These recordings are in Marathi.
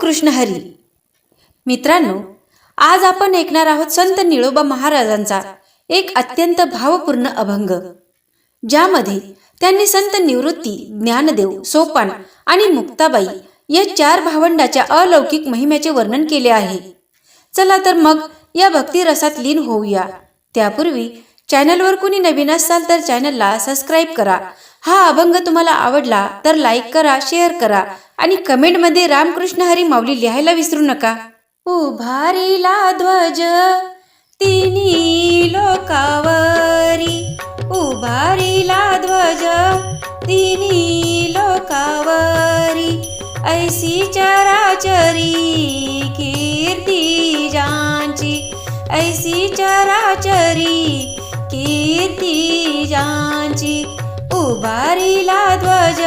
रामकृष्ण हरी. मित्रांनो, आज आपण ऐकणार आहोत संत निळोबा महाराजांचा एक अत्यंत भावपूर्ण अभंग, ज्यामध्ये त्यांनी संत निवृत्ती, ज्ञानदेव, सोपान आणि मुक्ताबाई या 4 भावंडाच्या अलौकिक महिम्याचे वर्णन केले आहे. चला तर मग या भक्ती रसात लीन होऊया. त्यापूर्वी चॅनलवर कुणी नवीन असाल तर चॅनलला सबस्क्राईब करा. हा अभंग तुम्हाला आवडला तर लाईक करा, शेअर करा आणि कमेंटमध्ये रामकृष्ण हरी माऊली लिहायला विसरू नका. उभारिला ध्वज तिन्ही लोकावरी, उभारिला ध्वज तिन्ही लोकावरी, ऐसी चराचरी कीर्ती ज्यांची, ऐसी चराचरी कीर्ती ज्यांची. उभारिला ध्वज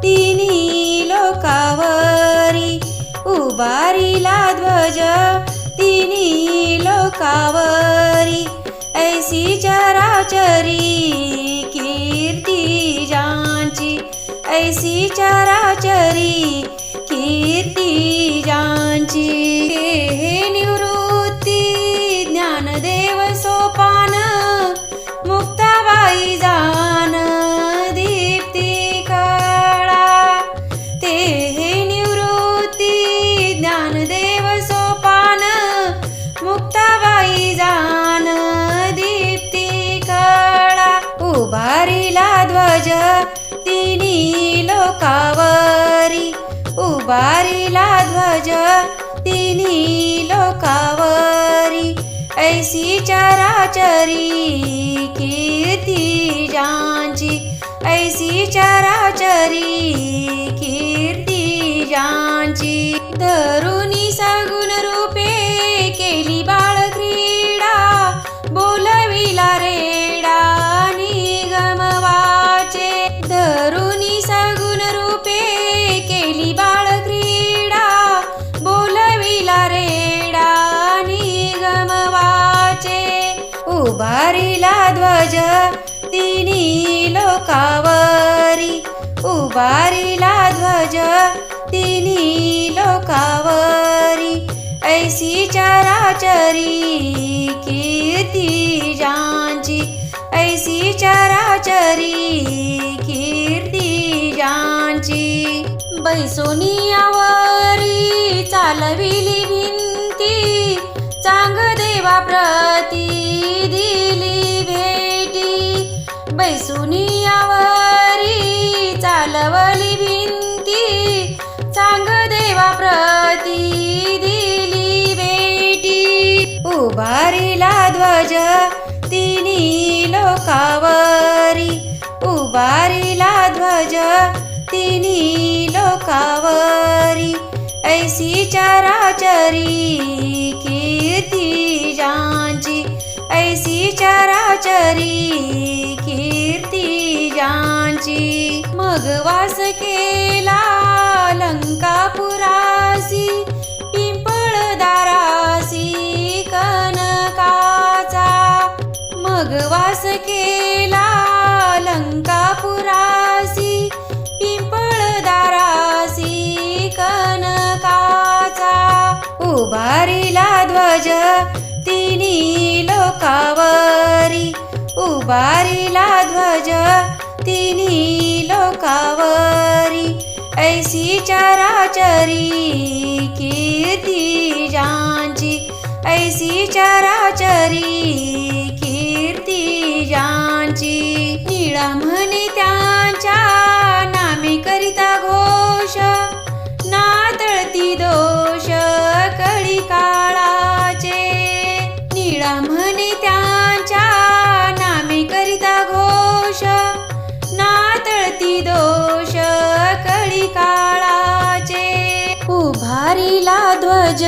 तिन्ही लोकावरी, उभारिला ध्वज तिन्ही लोकावरी, ऐसी चराचरी कीर्ती ज्यांची, ऐसी चराचरी कीर्ती ज्यांची. हे निवृत्ती, ज्ञानदेव, सोपान, मुक्ताबाई जान, दीप्ती कळा. ते हे निवृत्ती, ज्ञानदेव, सोपान, मुक्ताबाई जान, दीप्ती कळा. उभारिला ध्वज तिन्ही लोकावरी, उभारिला ध्वज तिन्ही लोकावरी, ऐसी चराचरी कीर्ती ज्यांची, ऐसी चराचरी कीर्ती ज्यांची. धरुणी सगुण रूपे केली बाळ क्रीडा, बोलविला रेडा निगमवाचे. धरुणी सगुण रूपे केली बाळ क्रीडा, बोलविला रेडा निगमवाचे. उभारिला ध्वज तिन्ही लोकावरी, उभारिला ध्वज तिन्ही लोकावरी, ऐसी चराचरी कीर्ती ज्यांची, ऐसी चराचरी कीर्ती ज्यांची. बैसोनियावरी चालविली भिंती, चांग देवा प्रती दिली भेटी. बैसोनियावरी चालवली भिंती, चांग देवा प्रती दिली भेटी. उभारिला ध्वज तिन्ही लोकावरी, उभारिला ध्वज तिन्ही लोकावरी, ऐसी चराचरी कीर्ती ज्यांची, ऐसी चराचरी कीर्ती ज्यांची. मग वास केला लंकापुरासी, पिंपळदारासी कनकाचा. मग वास केला लंकापुरासी, पिंपळदारासी कनकाचा. उभारिला ध्वज तिन्ही लोकावरी, उभारिला ध्वज तिन्ही लोकावरी, ऐसी चराचरी कीर्ती ज्यांची, ऐसी चराचरी कीर्ती ज्यांची. निळा म्हणे त्यांच्या नामे करिता घोष, नातळती दोष कळी काळाचे. निळा म्हणे त्यांच्या नामे करिता घोष, नातळती दोष कळी काळाचे. उभारिला ध्वज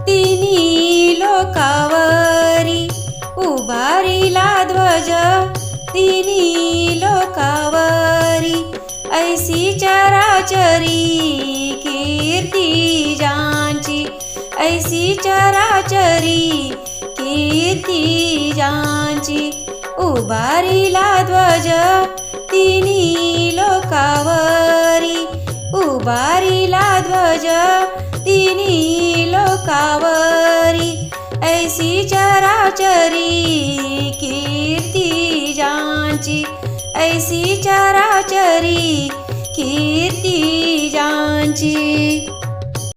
तिन्ही लोकावरी, उभारिला ध्वज तिन्ही लोकावरी, ऐसी चराचरी कीर्ती ज्यांची, ऐसी चराचरी कीर्ती ज्यांची. उभारिला ध्वज तिन्ही लोकावरी, उभारिला ध्वज तिन्ही लोकावरी, ऐसी चराचरी कीर्ती ज्यांची, ऐसी चराचरी कीर्ती ज्यांची.